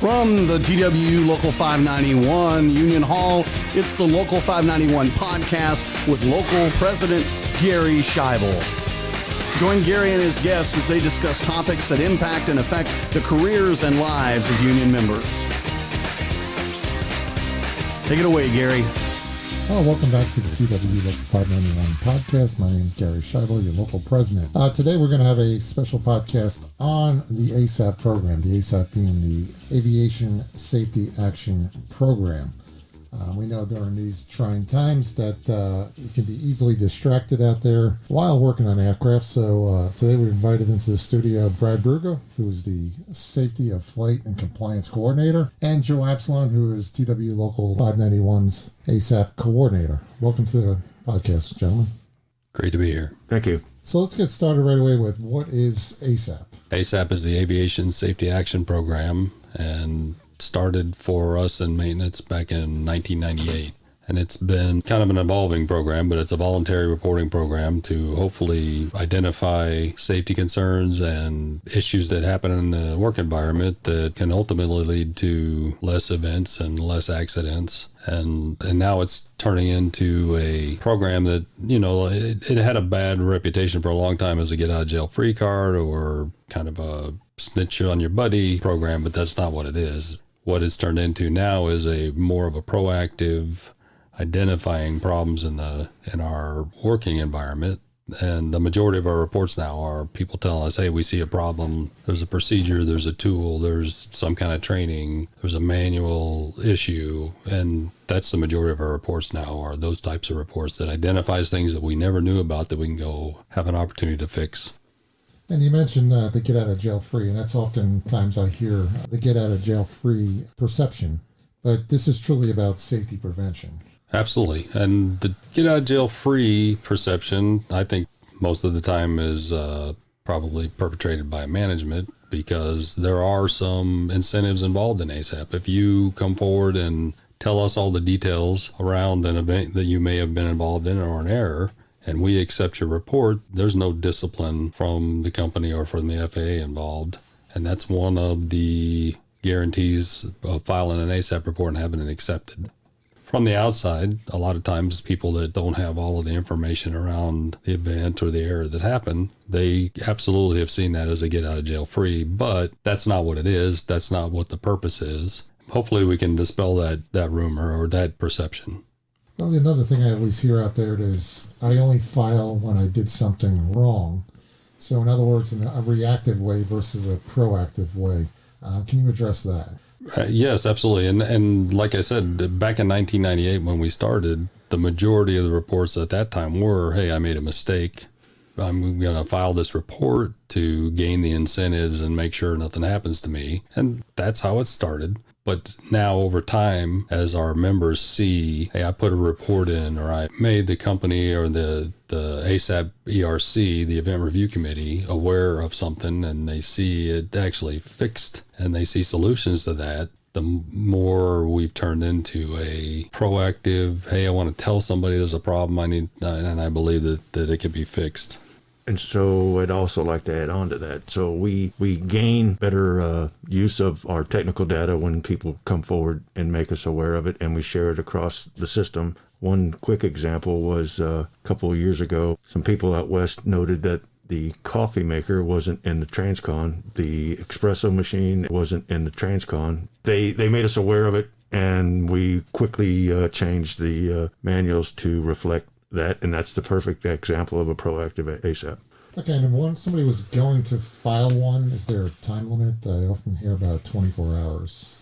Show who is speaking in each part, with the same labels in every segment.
Speaker 1: From the TWU Local 591 Union Hall, it's the Local 591 podcast with local president Gary Schaible. Join Gary and his guests as they discuss topics that impact and affect the careers and lives of union members. Take it away, Gary.
Speaker 2: Well, welcome back to the TWU Local 591 podcast. My name is Gary Schaible, your local president. Today we're going to have a special podcast on the ASAP program, the ASAP being the Aviation Safety Action Program. We know during these trying times that you can be easily distracted out there while working on aircraft. So today we invited into the studio Brad Brugger, who is the Safety of Flight and Compliance Coordinator, and Joe Absalon, who is TWU Local 591's ASAP Coordinator. Welcome to the podcast, gentlemen.
Speaker 3: Great to be here.
Speaker 4: Thank you.
Speaker 2: So let's get started right away with what is ASAP?
Speaker 3: ASAP is the Aviation Safety Action Program and started for us in maintenance back in 1998. And it's been kind of an evolving program, but it's a voluntary reporting program to hopefully identify safety concerns and issues that happen in the work environment that can ultimately lead to less events and less accidents. And now it's turning into a program that, you know, it had a bad reputation for a long time as a get out of jail free card or kind of a snitch on your buddy program, but that's not what it is. What it's turned into now is a more of a proactive identifying problems in our working environment. And the majority of our reports now are people telling us, hey, we see a problem. There's a procedure, there's a tool, there's some kind of training, there's a manual issue. And that's the majority of our reports now are those types of reports that identifies things that we never knew about that we can go have an opportunity to fix.
Speaker 2: And you mentioned the get out of jail free, and that's oftentimes I hear the get out of jail free perception, but this is truly about safety prevention.
Speaker 3: Absolutely. And the get out of jail free perception, I think most of the time is probably perpetrated by management because there are some incentives involved in ASAP. If you come forward and tell us all the details around an event that you may have been involved in or an error, and we accept your report, there's no discipline from the company or from the FAA involved. And that's one of the guarantees of filing an ASAP report and having it accepted. From the outside, a lot of times people that don't have all of the information around the event or the error that happened, they absolutely have seen that as a get out of jail free, but that's not what it is. That's not what the purpose is. Hopefully we can dispel that rumor or that perception.
Speaker 2: Well, another thing I always hear out there is I only file when I did something wrong. So in other words, in a reactive way versus a proactive way. Can you address that?
Speaker 3: Yes, absolutely. And like I said, back in 1998 when we started, the majority of the reports at that time were, hey, I made a mistake. I'm going to file this report to gain the incentives and make sure nothing happens to me. And that's how it started. But now over time, as our members see, hey, I put a report in or I made the company or the ASAP ERC, the Event Review Committee, aware of something and they see it actually fixed and they see solutions to that, the more we've turned into a proactive, hey, I want to tell somebody there's a problem and I believe that it can be fixed.
Speaker 4: And so I'd also like to add on to that. So we gain better use of our technical data when people come forward and make us aware of it, and we share it across the system. One quick example was a couple of years ago, some people out west noted that the coffee maker wasn't in the Transcon, the espresso machine wasn't in the Transcon. They made us aware of it, and we quickly changed the manuals to reflect that, and that's the perfect example of a proactive ASAP.
Speaker 2: Okay, and if somebody was going to file one, is there a time limit? I often hear about 24 hours.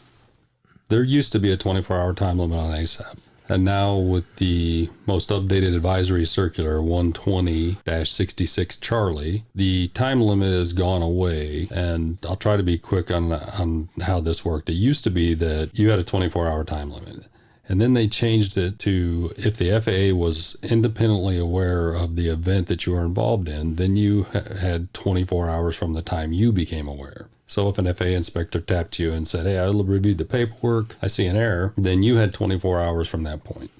Speaker 3: There used to be a 24-hour time limit on ASAP. And now with the most updated advisory circular 120-66 Charlie, the time limit has gone away. And I'll try to be quick on how this worked. It used to be that you had a 24-hour time limit. And then they changed it to if the FAA was independently aware of the event that you were involved in, then you had 24 hours from the time you became aware. So if an FAA inspector tapped you and said, hey, I reviewed the paperwork, I see an error, then you had 24 hours from that point,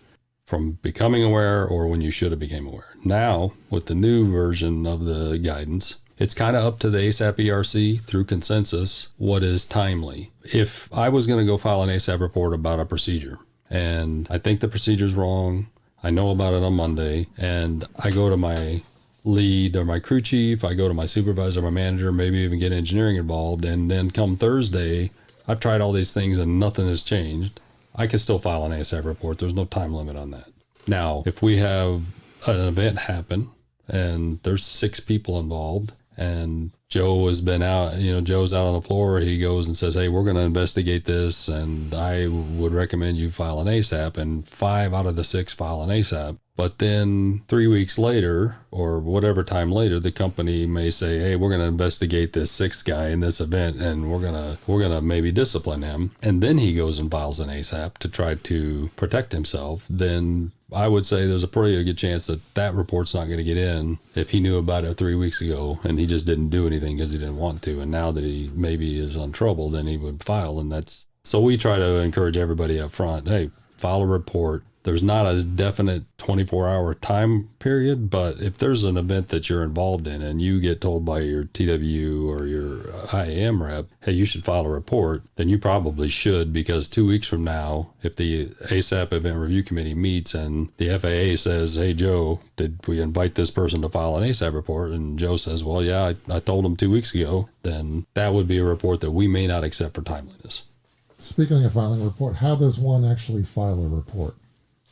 Speaker 3: from becoming aware or when you should have became aware. Now, with the new version of the guidance, It's kind of up to the ASAP ERC through consensus what is timely. If I was going to go file an ASAP report about a procedure and I think the procedure's wrong, I know about it on Monday, and I go to my lead or my crew chief, I go to my supervisor, my manager, maybe even get engineering involved, and then come Thursday, I've tried all these things and nothing has changed, I can still file an ASAP report. There's no time limit on that. Now, if we have an event happen and there's 6 people involved and Joe has been out, Joe's out on the floor, he goes and says, hey, we're going to investigate this and I would recommend you file an ASAP, and 5 out of the 6 file an ASAP. But then 3 weeks later, or whatever time later, the company may say, hey, we're going to investigate this 6th guy in this event and we're going to maybe discipline him. And then he goes and files an ASAP to try to protect himself. Then I would say there's a pretty good chance that that report's not going to get in if he knew about it 3 weeks ago and he just didn't do anything because he didn't want to. And now that he maybe is on trouble, then he would file. So we try to encourage everybody up front, hey, file a report. There's not a definite 24-hour time period, but if there's an event that you're involved in and you get told by your TWU or your IAM rep, hey, you should file a report, then you probably should, because 2 weeks from now, if the ASAP Event Review Committee meets and the FAA says, hey, Joe, did we invite this person to file an ASAP report? And Joe says, well, yeah, I told him 2 weeks ago, then that would be a report that we may not accept for timeliness.
Speaker 2: Speaking of filing a report, how does one actually file a report?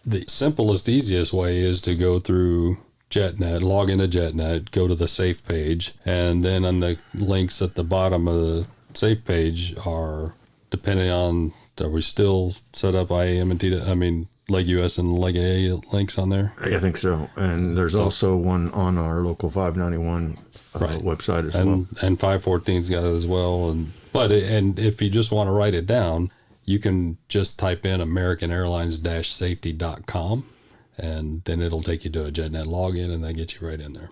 Speaker 3: The simplest, easiest way is to go through JetNet, log into JetNet, go to the safe page, and then on the links at the bottom of the safe page are, depending on, are we still set up IAM and Leg US and Leg A links on there?
Speaker 4: I think so. And there's also one on our local 591 website as well.
Speaker 3: And 514's got it as well. And if you just want to write it down, you can just type in americanairlines-safety.com, and then it'll take you to a JetNet login, and that gets you right in there.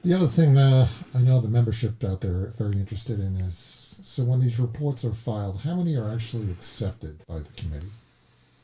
Speaker 2: The other thing I know the membership out there are very interested in is, so when these reports are filed, how many are actually accepted by the committee?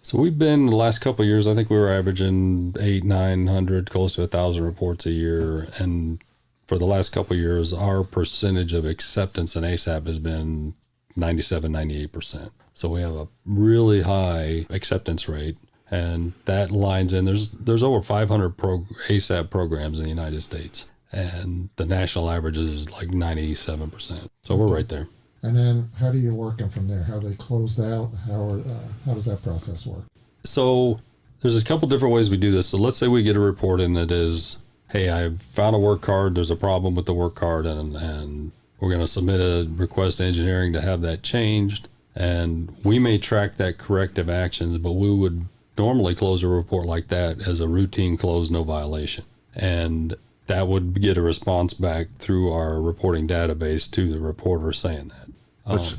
Speaker 3: So we've been, the last couple of years, I think we were averaging 800-900, close to 1,000 reports a year. And for the last couple of years, our percentage of acceptance in ASAP has been 97-98%. So we have a really high acceptance rate, and that lines in. There's over 500 ASAP programs in the United States, and the national average is like 97%. So we're right there.
Speaker 2: And then how do you work them from there? How are they closed out? How does that process work?
Speaker 3: So there's a couple different ways we do this. So let's say we get a report in that is, hey, I found a work card. There's a problem with the work card, and we're going to submit a request to engineering to have that changed. And we may track that corrective actions, but we would normally close a report like that as a routine close, no violation. And that would get a response back through our reporting database to the reporter saying that.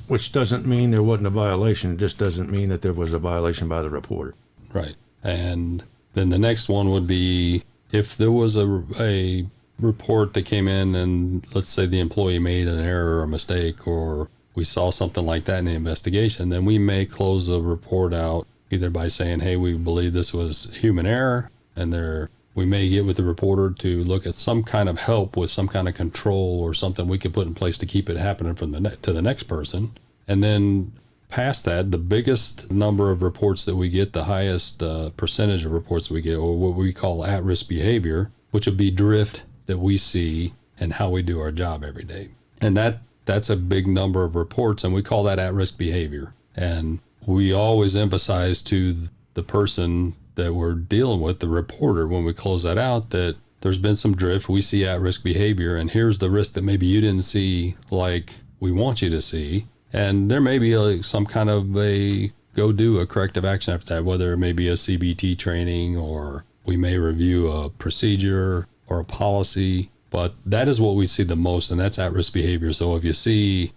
Speaker 4: Which doesn't mean there wasn't a violation. It just doesn't mean that there was a violation by the reporter.
Speaker 3: Right. And then the next one would be if there was a report that came in and let's say the employee made an error or a mistake, or we saw something like that in the investigation, then we may close the report out either by saying, hey, we believe this was human error, and we may get with the reporter to look at some kind of help with some kind of control or something we can put in place to keep it happening from to the next person. And then past that, the biggest number of reports that we get, the highest percentage of reports we get, or what we call at-risk behavior, which would be drift that we see and how we do our job every day. And that's a big number of reports, and we call that at-risk behavior. And we always emphasize to the person that we're dealing with, the reporter, when we close that out, that there's been some drift, we see at-risk behavior, and here's the risk that maybe you didn't see like we want you to see. And there may be some kind of go do a corrective action after that, whether it may be a CBT training, or we may review a procedure or a policy. But that is what we see the most, and that's at-risk behavior. So if you see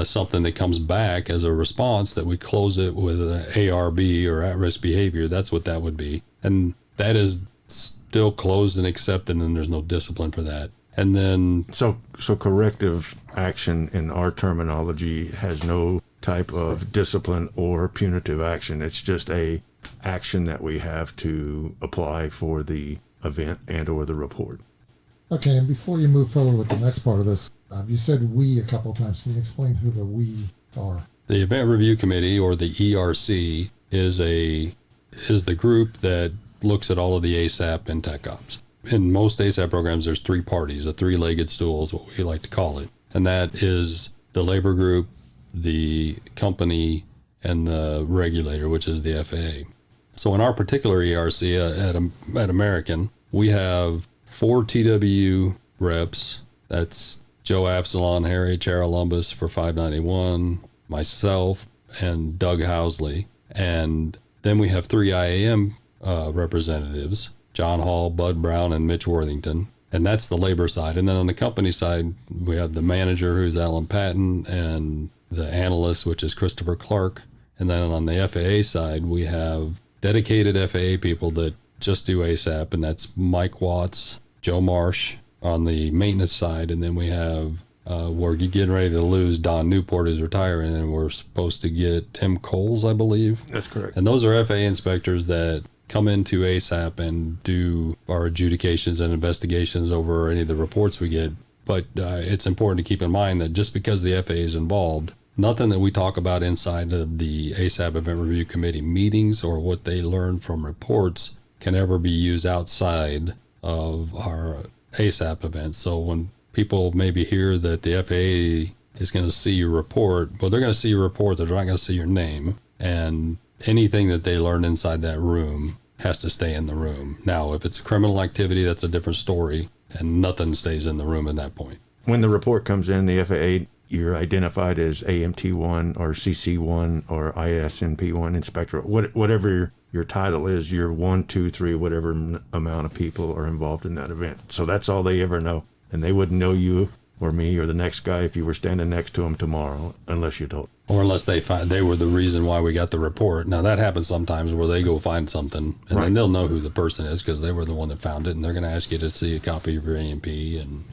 Speaker 3: something that comes back as a response, that we close it with an ARB or at-risk behavior, that's what that would be. And that is still closed and accepted, and there's no discipline for that. And then...
Speaker 4: So corrective action in our terminology has no type of discipline or punitive action. It's just a action that we have to apply for the event and or the report.
Speaker 2: Okay, and before you move forward with the next part of this, you said we a couple of times. Can you explain who the we are?
Speaker 3: The Event Review Committee, or the ERC, is the group that looks at all of the ASAP and Tech Ops. In most ASAP programs, there's three parties. A three-legged stool is what we like to call it. And that is the labor group, the company, and the regulator, which is the FAA. So in our particular ERC at American, we have 4 TWU reps. That's Joe Absalon, Harry Charalumbus for 591, myself, and Doug Housley. And then we have 3 IAM representatives, John Hall, Bud Brown, and Mitch Worthington. And that's the labor side. And then on the company side, we have the manager, who's Alan Patton, and the analyst, which is Christopher Clark. And then on the FAA side, we have dedicated FAA people that just do ASAP, and that's Mike Watts, Joe Marsh on the maintenance side. And then we have, we're getting ready to lose Don Newport, who's retiring, and we're supposed to get Tim Coles, I believe.
Speaker 4: That's correct.
Speaker 3: And those are FAA inspectors that come into ASAP and do our adjudications and investigations over any of the reports we get. But it's important to keep in mind that just because the FAA is involved, nothing that we talk about inside of the ASAP Event Review Committee meetings or what they learn from reports can ever be used outside of our ASAP events. So when people maybe hear that the FAA is going to see your report, well, they're going to see your report, they're not going to see your name. And anything that they learn inside that room has to stay in the room. Now, if it's a criminal activity, that's a different story, and nothing stays in the room at that point.
Speaker 4: When the report comes in, the FAA, you're identified as AMT1 or CC1 or ISNP1 inspector, whatever your title is, you're 1, 2, 3, whatever amount of people are involved in that event. So that's all they ever know. And they wouldn't know you or me or the next guy if you were standing next to them tomorrow, unless you told.
Speaker 3: Or unless they find they were the reason why we got the report. Now that happens sometimes where they go find something and then they'll know who the person is because they were the one that found it, and they're going to ask you to see a copy of your AMP and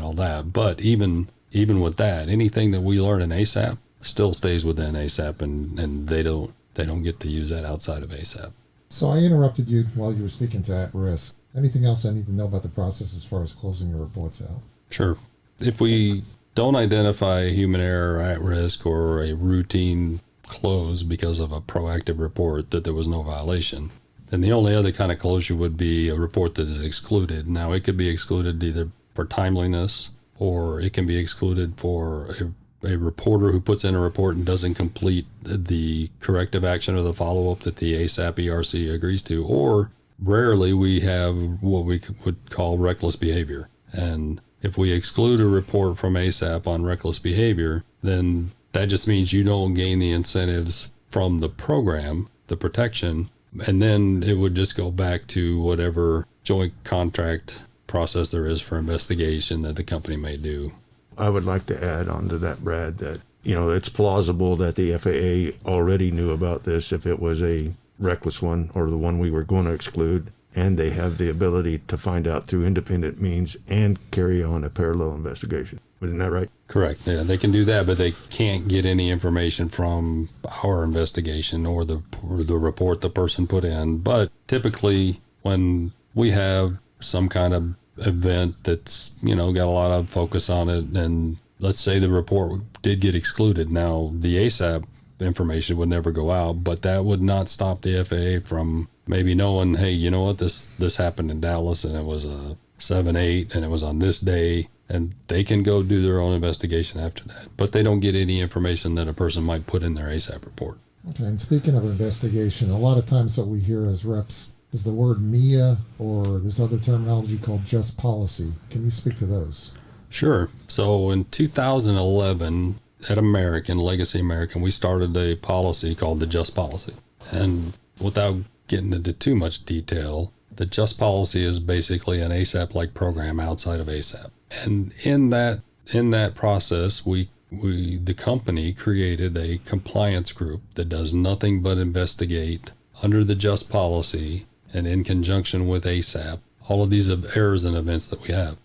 Speaker 3: all that. But even with that, anything that we learn in ASAP still stays within ASAP, and they don't get to use that outside of ASAP.
Speaker 2: So I interrupted you while you were speaking to at risk. Anything else I need to know about the process as far as closing your reports out?
Speaker 3: Sure. If we don't identify a human error at risk or a routine close because of a proactive report that there was no violation, then the only other kind of closure would be a report that is excluded. Now, it could be excluded either for timeliness, or it can be excluded for a reporter who puts in a report and doesn't complete the corrective action or the follow-up that the ASAP ERC agrees to, or rarely we have what we would call reckless behavior. And if we exclude a report from ASAP on reckless behavior, then that just means you don't gain the incentives from the program, the protection, and then it would just go back to whatever joint contract process there is for investigation that the company may do.
Speaker 4: I would like to add on to that, Brad, that, it's plausible that the FAA already knew about this if it was a reckless one or the one we were going to exclude, and they have the ability to find out through independent means and carry on a parallel investigation. Isn't that right?
Speaker 3: Correct. Yeah, they can do that, but they can't get any information from our investigation or the report the person put in. But typically, when we have some kind of event that's, got a lot of focus on it, and let's say the report did get excluded. Now, the ASAP information would never go out, but that would not stop the FAA from maybe knowing, hey, you know what, this happened in Dallas, and it was a 7/8, and it was on this day, and they can go do their own investigation after that. But they don't get any information that a person might put in their ASAP report.
Speaker 2: Okay, and speaking of investigation, a lot of times what we hear as reps is the word MIA or this other terminology called just policy. Can you speak to those?
Speaker 3: Sure. So in 2011, at Legacy American, we started a policy called the Just Policy. And without getting into too much detail, the Just Policy is basically an ASAP-like program outside of ASAP. And in that process, the company created a compliance group that does nothing but investigate under the Just Policy and in conjunction with ASAP all of these errors and events that we have.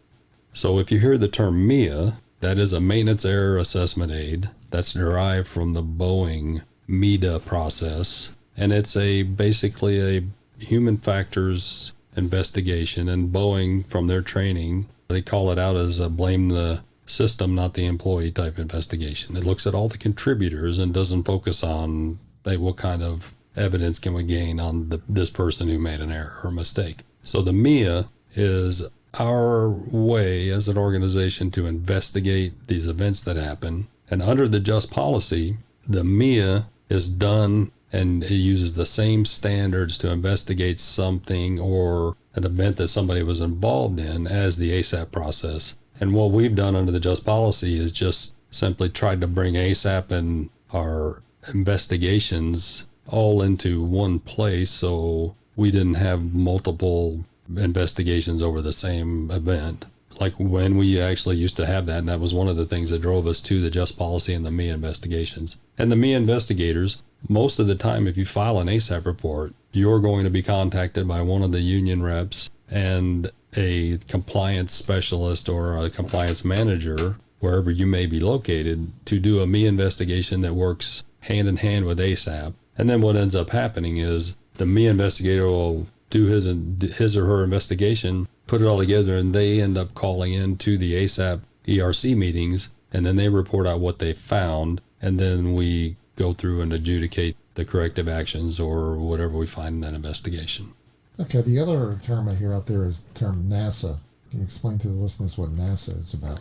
Speaker 3: So if you hear the term MIA, that is a Maintenance Error Assessment Aid. That's derived from the Boeing MEDA process, and it's basically a human factors investigation. And Boeing, from their training, They call it out as a blame the system, not the employee type investigation. It looks at all the contributors and doesn't focus on, hey, what kind of evidence can we gain on this person who made an error or mistake. So the MIA is our way as an organization to investigate these events that happen. And under the just policy, the MIA is done and it uses the same standards to investigate something or an event that somebody was involved in as the ASAP process. And what we've done under the just policy is just simply tried to bring ASAP and our investigations all into one place, so we didn't have multiple investigations over the same event. Like when we actually used to have that, and that was one of the things that drove us to the just policy and the MIA investigations. And the MIA investigators, most of the time, if you file an ASAP report, you're going to be contacted by one of the union reps and a compliance specialist or a compliance manager, wherever you may be located, to do a MIA investigation that works hand in hand with ASAP. And then what ends up happening is the MIA investigator will do his or her investigation, put it all together, and they end up calling in to the ASAP ERC meetings, and then they report out what they found, and then we go through and adjudicate the corrective actions or whatever we find in that investigation.
Speaker 2: Okay, the other term I hear out there is the term NASA. Can you explain to the listeners what NASA is about?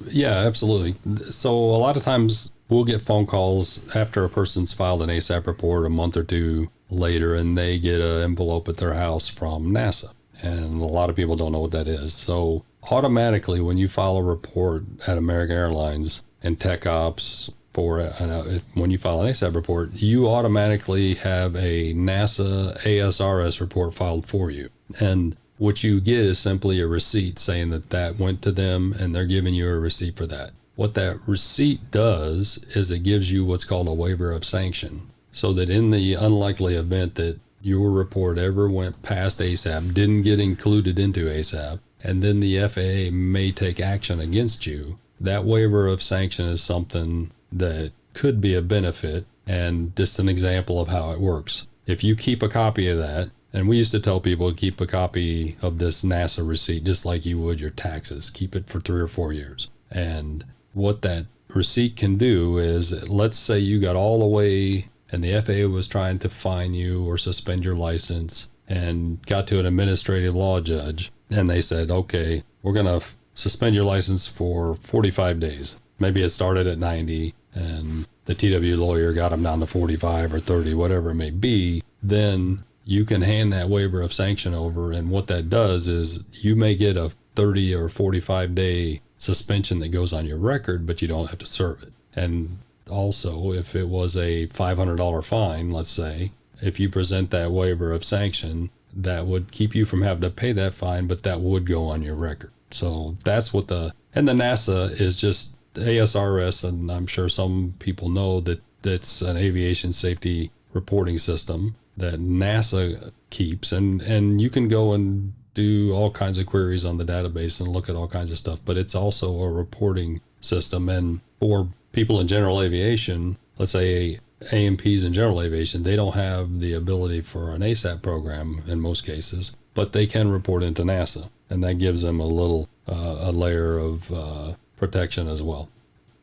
Speaker 3: Yeah, absolutely. So a lot of times we'll get phone calls after a person's filed an ASAP report a month or two later, and they get an envelope at their house from NASA. And a lot of people don't know what that is. So automatically, when you file a report at American Airlines and Tech Ops, when you file an ASAP report, you automatically have a NASA ASRS report filed for you. And what you get is simply a receipt saying that went to them, and they're giving you a receipt for that. What that receipt does is it gives you what's called a waiver of sanction, so that in the unlikely event that your report ever went past ASAP, didn't get included into ASAP, and then the FAA may take action against you, that waiver of sanction is something that could be a benefit. And just an example of how it works. If you keep a copy of that, and we used to tell people to keep a copy of this NASA receipt just like you would your taxes, keep it for 3 or 4 years. And what that receipt can do is, let's say you got all the way and the FAA was trying to fine you or suspend your license and got to an administrative law judge, and they said, okay, we're going to suspend your license for 45 days. Maybe it started at 90 and the TWU lawyer got them down to 45 or 30, whatever it may be. Then you can hand that waiver of sanction over, and what that does is you may get a 30 or 45 day suspension that goes on your record, but you don't have to serve it. And also, if it was a $500 fine, let's say, if you present that waiver of sanction, that would keep you from having to pay that fine, but that would go on your record. So that's what the NASA is just ASRS, and I'm sure some people know that that's an aviation safety reporting system that NASA keeps, and you can go and do all kinds of queries on the database and look at all kinds of stuff, but it's also a reporting system. And for people in general aviation, let's say AMPs in general aviation, they don't have the ability for an ASAP program in most cases, but they can report into NASA, and that gives them a layer of protection as well.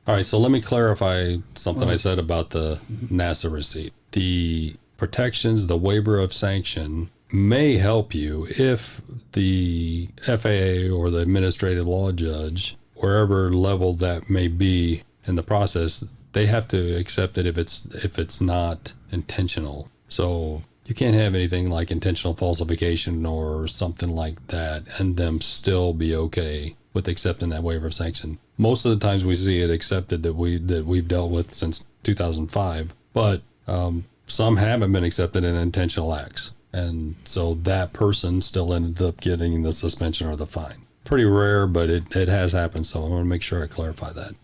Speaker 3: All right, so let me clarify something I said about the NASA receipt. The protections, the waiver of sanction, may help you if the FAA or the administrative law judge, wherever level that may be in the process, they have to accept it if it's not intentional. So you can't have anything like intentional falsification or something like that and them still be okay with accepting that waiver of sanction. Most of the times we see it accepted that we've dealt with since 2005, but some haven't been accepted in intentional acts. And so that person still ended up getting the suspension or the fine. Pretty rare, but it has happened. So I want to make sure I clarify that.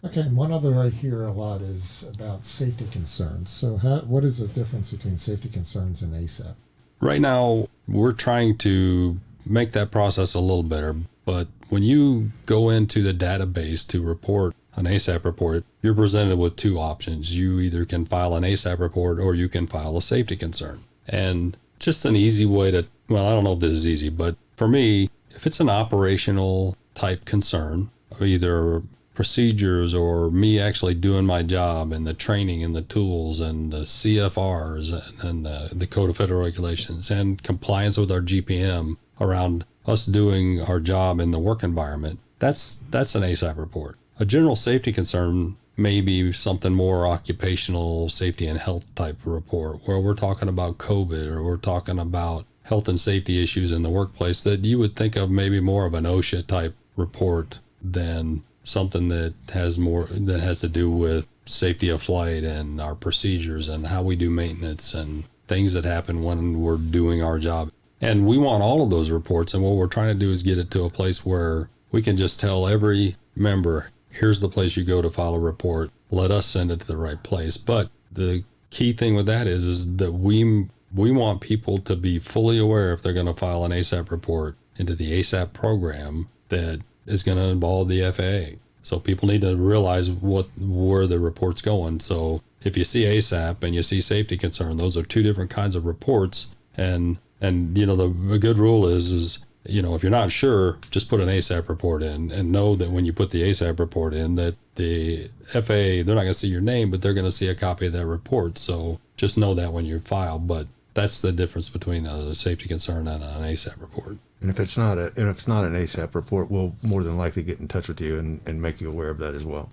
Speaker 2: Okay, and one other I hear a lot is about safety concerns. So what is the difference between safety concerns and ASAP?
Speaker 3: Right now, we're trying to make that process a little better. But when you go into the database to report an ASAP report, you're presented with two options. You either can file an ASAP report or you can file a safety concern. And just an easy way to, well, I don't know if this is easy, but for me, if it's an operational type concern, either procedures or me actually doing my job and the training and the tools and the CFRs and the Code of Federal Regulations and compliance with our GPM around us doing our job in the work environment, that's an ASAP report. A general safety concern may be something more occupational safety and health type report, where we're talking about COVID or we're talking about health and safety issues in the workplace that you would think of maybe more of an OSHA type report than something that has to do with safety of flight and our procedures and how we do maintenance and things that happen when we're doing our job. And we want all of those reports, and what we're trying to do is get it to a place where we can just tell every member, here's the place you go to file a report. Let us send it to the right place. But the key thing with that is that we want people to be fully aware if they're going to file an ASAP report into the ASAP program that is going to involve the FAA. So people need to realize where the report's going. So if you see ASAP and you see safety concern, those are two different kinds of reports. And the good rule is if you're not sure, just put an ASAP report in and know that when you put the ASAP report in that the FAA, they're not going to see your name, but they're going to see a copy of that report. So just know that when you file. But that's the difference between a safety concern and an ASAP report.
Speaker 4: And if it's not an ASAP report, we'll more than likely get in touch with you and make you aware of that as well.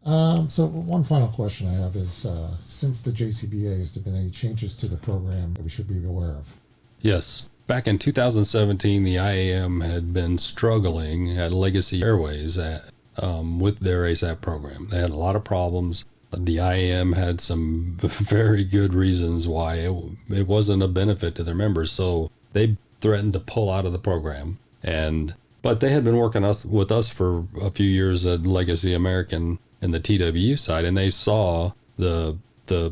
Speaker 2: So one final question I have is, since the JCBA, has there been any changes to the program that we should be aware of?
Speaker 3: Yes. Back in 2017, the IAM had been struggling at Legacy Airways with their ASAP program. They had a lot of problems. The IAM had some very good reasons why it wasn't a benefit to their members. So they threatened to pull out of the program. But they had been working with us for a few years at Legacy American and the TWU side, and they saw the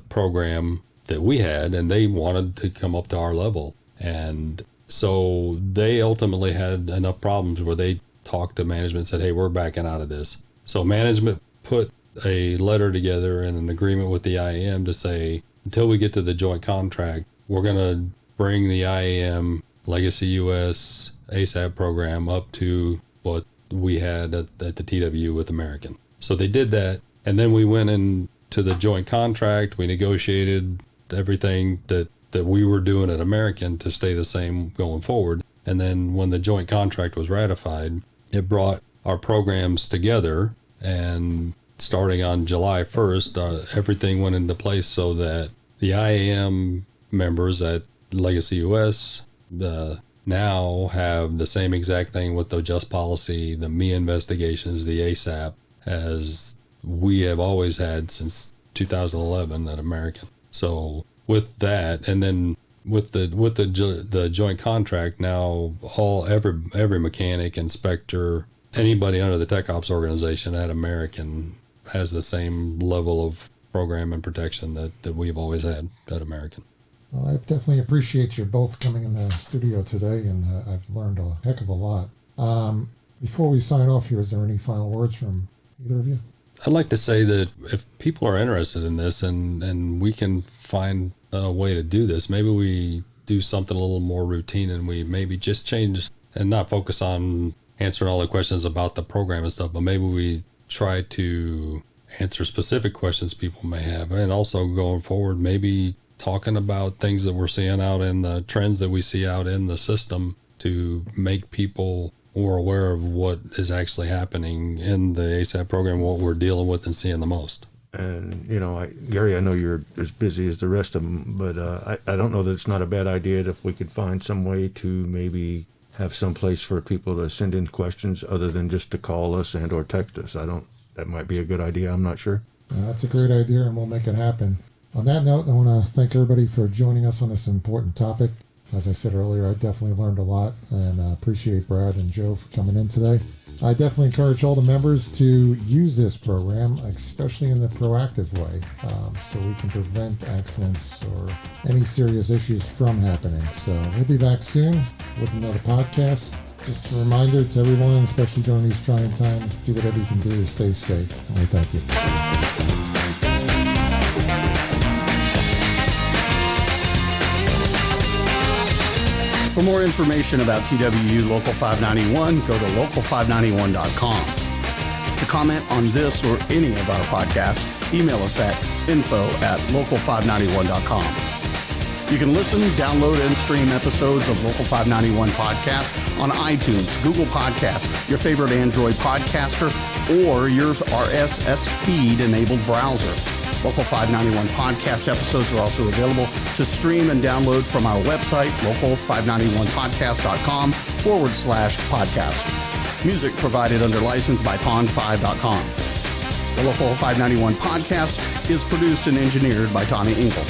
Speaker 3: program that we had, and they wanted to come up to our level. And so they ultimately had enough problems where they talked to management and said, hey, we're backing out of this. So management put a letter together and an agreement with the IAM to say, until we get to the joint contract, we're going to bring the IAM Legacy US ASAP program up to what we had at the TWU with American. So they did that. And then we went into the joint contract. We negotiated everything that we were doing at American to stay the same going forward. And then when the joint contract was ratified, it brought our programs together, and starting on July 1st, everything went into place so that the IAM members at Legacy US now have the same exact thing with the Just Policy, the ME investigations, the ASAP, as we have always had since 2011 at American. So with that, and then with the joint contract, now every mechanic, inspector, anybody under the Tech Ops organization at American has the same level of program and protection that we've always had at American.
Speaker 2: Well, I definitely appreciate you both coming in the studio today, and I've learned a heck of a lot. Before we sign off here, is there any final words from either of you?
Speaker 3: I'd like to say that if people are interested in this and we can find a way to do this, maybe we do something a little more routine and we maybe just change and not focus on answering all the questions about the program and stuff, but maybe we try to answer specific questions people may have. And also going forward, maybe talking about things that we're seeing out in the trends that we see out in the system to make people more aware of what is actually happening in the ASAP program, what we're dealing with and seeing the most.
Speaker 4: And, Gary, I know you're as busy as the rest of them, but I don't know that it's not a bad idea if we could find some way to maybe have some place for people to send in questions other than just to call us and or text us. That might be a good idea. I'm not sure.
Speaker 2: That's a great idea, and we'll make it happen. On that note, I want to thank everybody for joining us on this important topic. As I said earlier, I definitely learned a lot, and appreciate Brad and Joe for coming in today. I definitely encourage all the members to use this program, especially in the proactive way, so we can prevent accidents or any serious issues from happening. So we'll be back soon with another podcast. Just a reminder to everyone, especially during these trying times, do whatever you can do to stay safe. And I thank you.
Speaker 1: For more information about TWU Local 591, go to local591.com. To comment on this or any of our podcasts, email us at info@local591.com. You can listen, download, and stream episodes of Local 591 Podcast on iTunes, Google Podcasts, your favorite Android podcaster, or your RSS feed-enabled browser. Local 591 Podcast episodes are also available to stream and download from our website, local591podcast.com/podcast. Music provided under license by pond5.com. The Local 591 Podcast is produced and engineered by Tommy Engel.